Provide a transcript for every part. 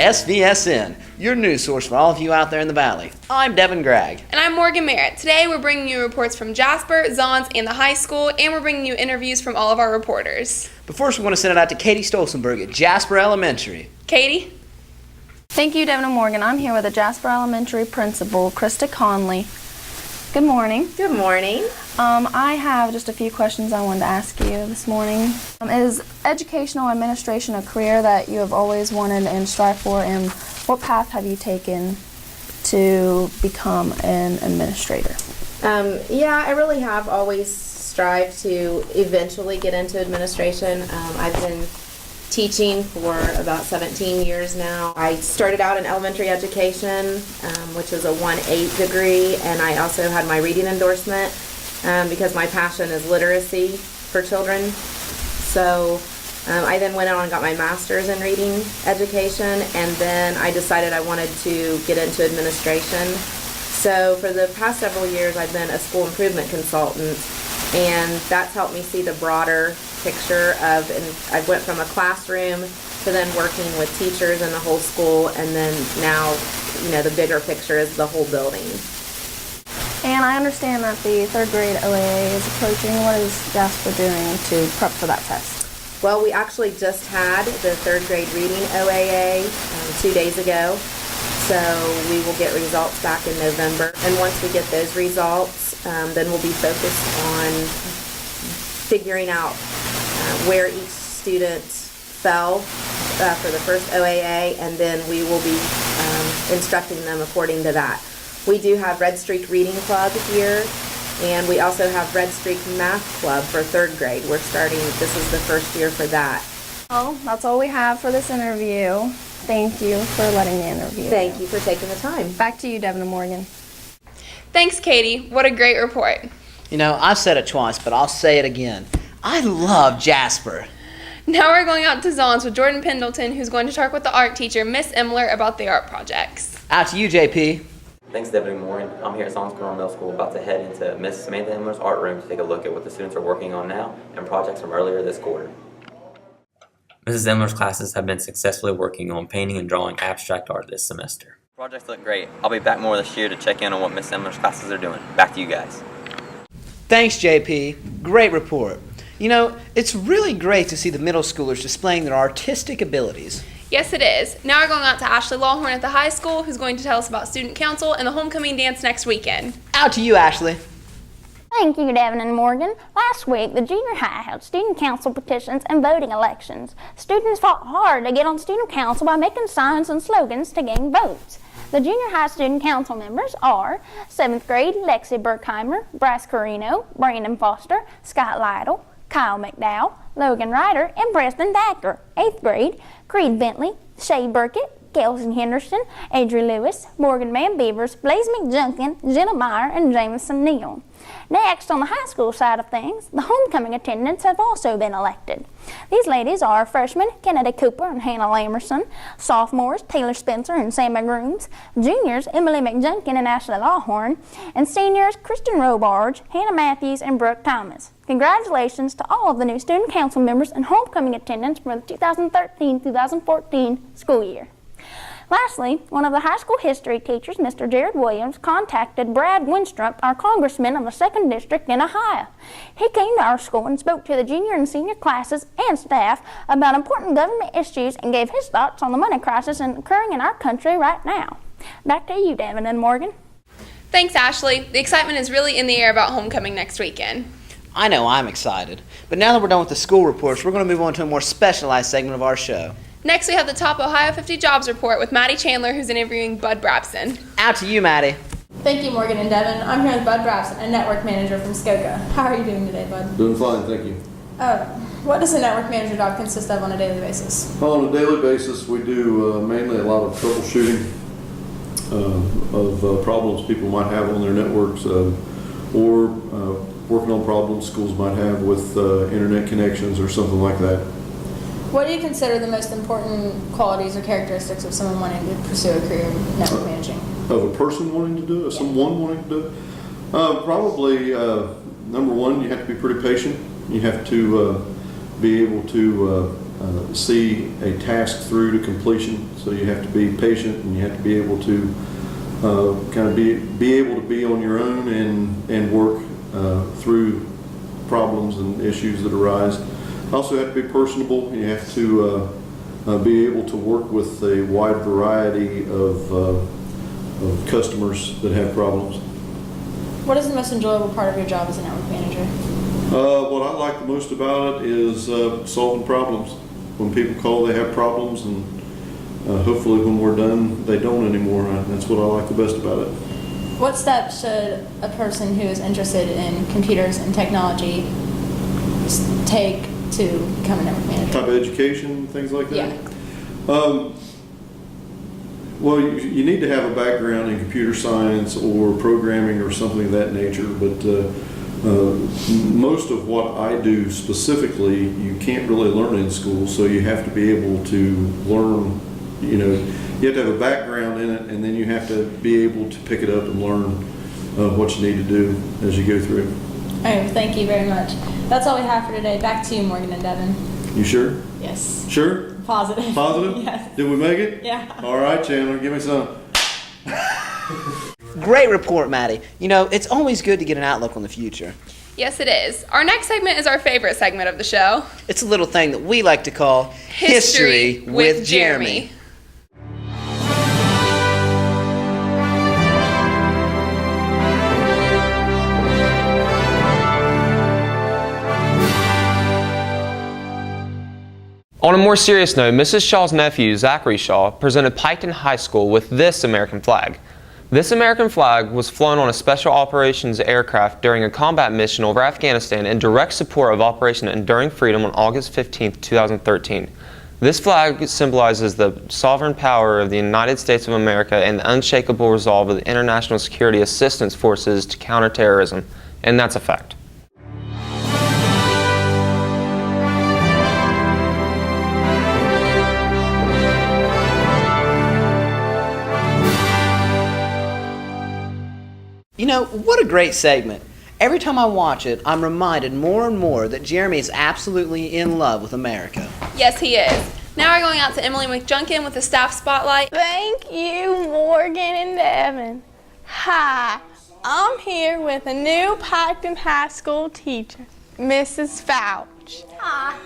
SVSN, your news source for all of you out there in the Valley. I'm Devin Gregg. And I'm Morgan Merritt. Today we're bringing you reports from Jasper, Zons, and the high school, and we're bringing you interviews from all of our reporters. But first we want to send it out to Katie Stolzenberg at Jasper Elementary. Katie? Thank you, Devin and Morgan. I'm here with the Jasper Elementary principal, Krista Conley. Good morning. Good morning. I have just a few questions I wanted to ask you this morning. Is educational administration a career that you have always wanted and strived for, and what path have you taken to become an administrator? Yeah, I really have always strived to eventually get into administration. I've been teaching for about 17 years now. I started out in elementary education, which is a 1-8 degree, and I also had my reading endorsement because my passion is literacy for children. So I then went on and got my master's in reading education, and then I decided I wanted to get into administration. So for the past several years I've been a school improvement consultant, and that's helped me see the broader picture of, and I went from a classroom to then working with teachers in the whole school, and then now, you know, the bigger picture is the whole building. And I understand that the third grade OAA is approaching. What is Jasper doing to prep for that test? Well, we actually just had the third grade reading OAA 2 days ago, so we will get results back in November. And once we get those results, then we'll be focused on figuring out where each student fell for the first OAA, and then we will be instructing them according to that. We do have Red Streak Reading Club here, and we also have Red Streak Math Club for third grade. We're starting, this is the first year for that. Well, that's all we have for this interview. Thank you for letting me interview. Thank you for taking the time. Back to you, Devin and Morgan. Thanks, Katie. What a great report. You know, I've said it twice, but I'll say it again. I love Jasper. Now we're going out to Zons with Jordan Pendleton, who's going to talk with the art teacher, Miss Emler, about the art projects. Out to you, JP. Thanks, Devin and Morgan. I'm here at Zons Cornell Middle School, about to head into Miss Samantha Emler's art room to take a look at what the students are working on now and projects from earlier this quarter. Mrs. Emler's classes have been successfully working on painting and drawing abstract art this semester. Projects look great. I'll be back more this year to check in on what Miss Emler's classes are doing. Back to you guys. Thanks, JP. Great report. You know, it's really great to see the middle schoolers displaying their artistic abilities. Yes, it is. Now we're going out to Ashley Lawhorn at the high school, who's going to tell us about student council and the homecoming dance next weekend. Out to you, Ashley. Thank you, Devin and Morgan. Last week, the junior high held student council petitions and voting elections. Students fought hard to get on student council by making signs and slogans to gain votes. The junior high student council members are 7th grade Lexi Burkheimer, Bryce Carino, Brandon Foster, Scott Lytle, Kyle McDowell, Logan Ryder, and Preston Thacker. 8th grade Creed Bentley, Shay Burkett, Kelsey Henderson, Adri Lewis, Morgan Van Beavers, Blaze McJunkin, Jenna Meyer, and Jameson Neal. Next, on the high school side of things, the homecoming attendants have also been elected. These ladies are freshmen Kennedy Cooper and Hannah Lamerson, sophomores Taylor Spencer and Sammy Grooms, juniors Emily McJunkin and Ashley Lawhorn, and seniors Kristen Robarge, Hannah Matthews, and Brooke Thomas. Congratulations to all of the new student council members and homecoming attendants for the 2013-2014 school year. Lastly, one of the high school history teachers, Mr. Jared Williams, contacted Brad Winstrup, our congressman of the 2nd District in Ohio. He came to our school and spoke to the junior and senior classes and staff about important government issues and gave his thoughts on the money crisis occurring in our country right now. Back to you, Devin and Morgan. Thanks, Ashley. The excitement is really in the air about homecoming next weekend. I know I'm excited. But now that we're done with the school reports, we're going to move on to a more specialized segment of our show. Next, we have the Top Ohio 50 Jobs Report with Maddie Chandler, who's interviewing Bud Brabson. Out to you, Maddie. Thank you, Morgan and Devin. I'm here with Bud Brabson, a network manager from Skoka. How are you doing today, Bud? Doing fine, thank you. What does a network manager job consist of on a daily basis? On a daily basis, we do mainly a lot of troubleshooting of problems people might have on their networks, or working on problems schools might have with internet connections or something like that. What do you consider the most important qualities or characteristics of someone wanting to pursue a career in network managing? Of a person wanting to do it, someone wanting to do it? Probably, number one, you have to be pretty patient. You have to be able to see a task through to completion. So you have to be patient, and you have to be able to kind of be able to be on your own and work through problems and issues that arise. Also have to be personable. You have to be able to work with a wide variety of customers that have problems. What is the most enjoyable part of your job as a network manager? What I like the most about it is solving problems. When people call, they have problems, and hopefully when we're done, they don't anymore. That's what I like the best about it. What steps should a person who is interested in computers and technology take to become a network manager? Type of education, things like that? Yeah. Well, you need to have a background in computer science or programming or something of that nature, but most of what I do specifically, you can't really learn in school, so you have to be able to learn, you have to have a background in it, and then you have to be able to pick it up and learn what you need to do as you go through. All right, thank you very much. That's all we have for today. Back to you, Morgan and Devin. You sure? Yes. Sure? Positive. Positive? Yes. Did we make it? Yeah. All right, Chandler, give me some. Great report, Maddie. It's always good to get an outlook on the future. Yes, it is. Our next segment is our favorite segment of the show. It's a little thing that we like to call History with Jeremy. On a more serious note, Mrs. Shaw's nephew, Zachary Shaw, presented Piketon High School with this American flag. This American flag was flown on a special operations aircraft during a combat mission over Afghanistan in direct support of Operation Enduring Freedom on August 15, 2013. This flag symbolizes the sovereign power of the United States of America and the unshakable resolve of the International Security Assistance Forces to counter terrorism, and that's a fact. What a great segment. Every time I watch it, I'm reminded more and more that Jeremy is absolutely in love with America. Yes, he is. Now we're going out to Emily McJunkin with the staff spotlight. Thank you, Morgan and Devin. Hi, I'm here with a new Piketon High School teacher, Mrs. Fouch. Hi.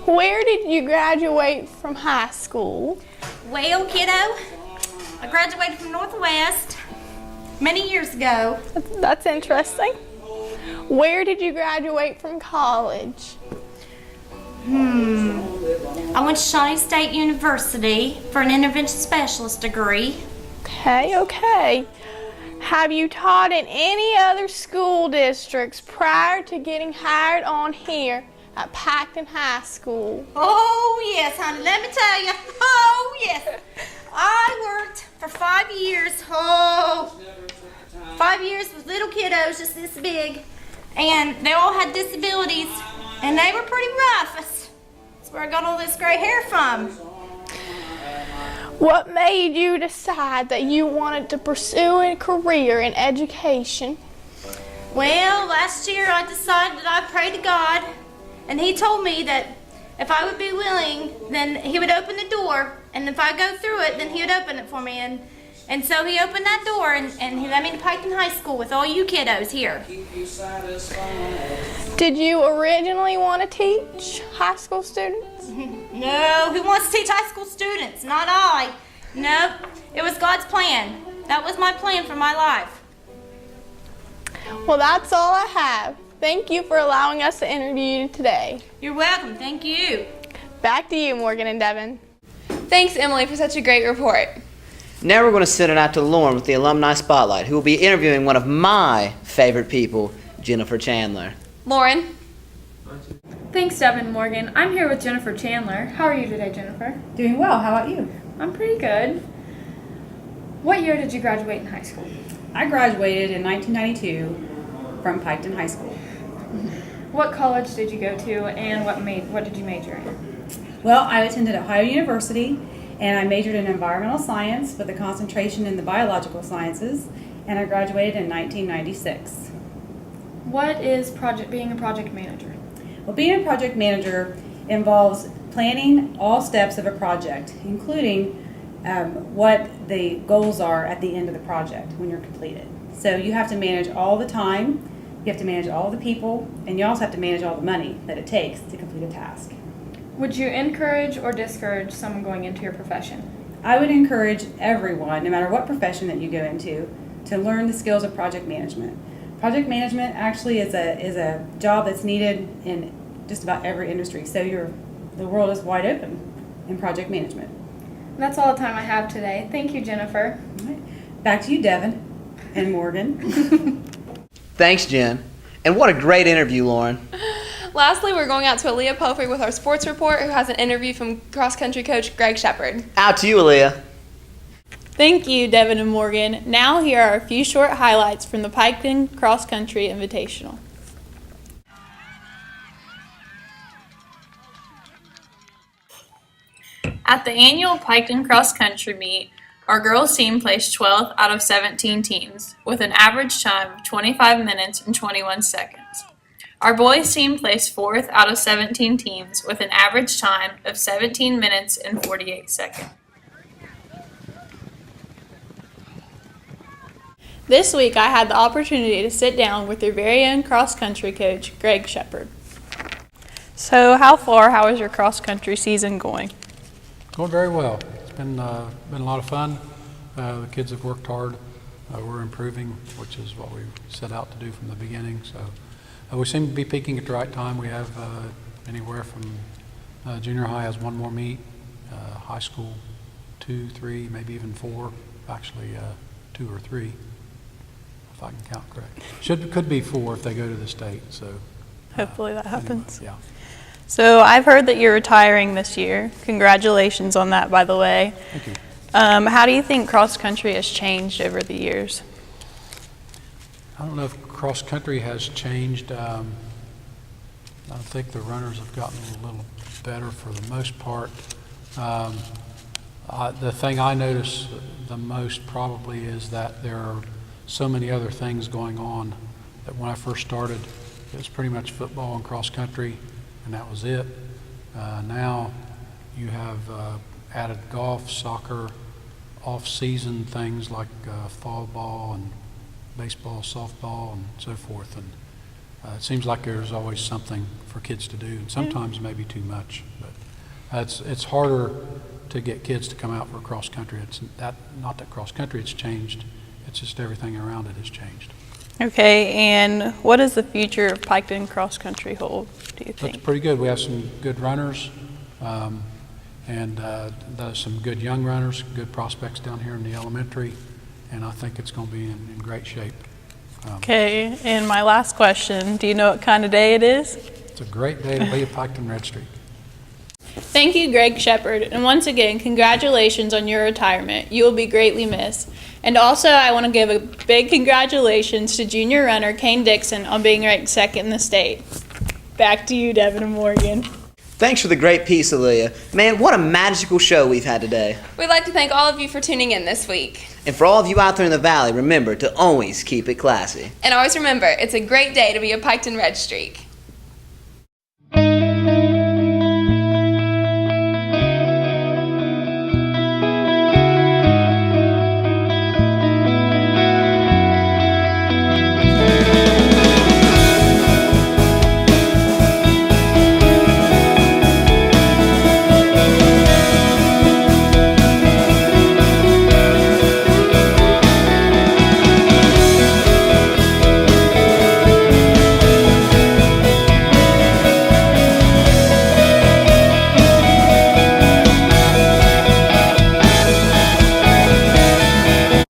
Where did you graduate from high school? Well, kiddo, I graduated from Northwest many years ago. That's interesting. Where did you graduate from college? I went to Shawnee State University for an intervention specialist degree. Okay. Have you taught in any other school districts prior to getting hired on here at Piketon High School? Oh, yes, honey, let me tell you. Oh, yes. I worked for 5 years. 5 years with little kiddos just this big. And they all had disabilities. And they were pretty rough. That's where I got all this gray hair from. What made you decide that you wanted to pursue a career in education? Well, last year I decided that I prayed to God. And He told me that if I would be willing, then He would open the door. And if I go through it, then He would open it for me. And so He opened that door, and He let me to Piketon High School with all you kiddos here. Did you originally want to teach high school students? No, who wants to teach high school students? Not I. Nope, it was God's plan. That was my plan for my life. Well, that's all I have. Thank you for allowing us to interview you today. You're welcome. Thank you. Back to you, Morgan and Devin. Thanks, Emily, for such a great report. Now we're going to send it out to Lauren with the Alumni Spotlight, who will be interviewing one of my favorite people, Jennifer Chandler. Lauren. Thanks, Devin and Morgan. I'm here with Jennifer Chandler. How are you today, Jennifer? Doing well. How about you? I'm pretty good. What year did you graduate in high school? I graduated in 1992 from Piketon High School. What college did you go to, and what did you major in? Well, I attended Ohio University, and I majored in environmental science with a concentration in the biological sciences, and I graduated in 1996. What is being a project manager? Well, being a project manager involves planning all steps of a project, including what the goals are at the end of the project when you're completed. So you have to manage all the time, you have to manage all the people, and you also have to manage all the money that it takes to complete a task. Would you encourage or discourage someone going into your profession? I would encourage everyone, no matter what profession that you go into, to learn the skills of project management. Project management actually is a job that's needed in just about every industry. So the world is wide open in project management. That's all the time I have today. Thank you, Jennifer. All right. Back to you, Devin and Morgan. Thanks, Jen. And what a great interview, Lauren. Lastly, we're going out to Aaliyah Pelfrey with our sports report, who has an interview from cross-country coach Greg Shepard. Out to you, Aaliyah. Thank you, Devin and Morgan. Now here are a few short highlights from the Piketon Cross Country Invitational. At the annual Piketon Cross Country meet, our girls team placed 12th out of 17 teams, with an average time of 25 minutes and 21 seconds. Our boys team placed 4th out of 17 teams, with an average time of 17 minutes and 48 seconds. This week, I had the opportunity to sit down with your very own cross-country coach, Greg Shepard. So, how is your cross-country season going? Going very well. It's been a lot of fun. The kids have worked hard. We're improving, which is what we set out to do from the beginning. So we seem to be peaking at the right time. We have anywhere from junior high has one more meet, high school 2, 3, maybe even 4. Actually, 2 or 3. If I can count correct. Could be 4 if they go to the state. So hopefully that happens. Anyway, yeah. So I've heard that you're retiring this year. Congratulations on that, by the way. Thank you. How do you think cross country has changed over the years? I don't know if cross country has changed. I think the runners have gotten a little better for the most part. The thing I notice the most probably is that there are so many other things going on that when I first started, it was pretty much football and cross country, and that was it. Now you have added golf, soccer, off-season things like fall ball and baseball, softball, and so forth. And it seems like there's always something for kids to do, and sometimes maybe too much. But it's harder to get kids to come out for cross country. It's not that cross country has changed. It's just everything around it has changed. Okay, and what does the future of Piketon cross country hold, do you think? Looks pretty good. We have some good runners, and some good young runners, good prospects down here in the elementary, and I think it's going to be in great shape. Okay, and my last question, do you know what kind of day it is? It's a great day to be at Piketon Red Street. Thank you, Greg Shepard, and once again, congratulations on your retirement. You will be greatly missed. And also, I want to give a big congratulations to junior runner Kane Dixon on being ranked 2nd in the state. Back to you, Devin and Morgan. Thanks for the great piece, Aaliyah. Man, what a magical show we've had today. We'd like to thank all of you for tuning in this week. And for all of you out there in the valley, remember to always keep it classy. And always remember, it's a great day to be a Piketon Red Streak.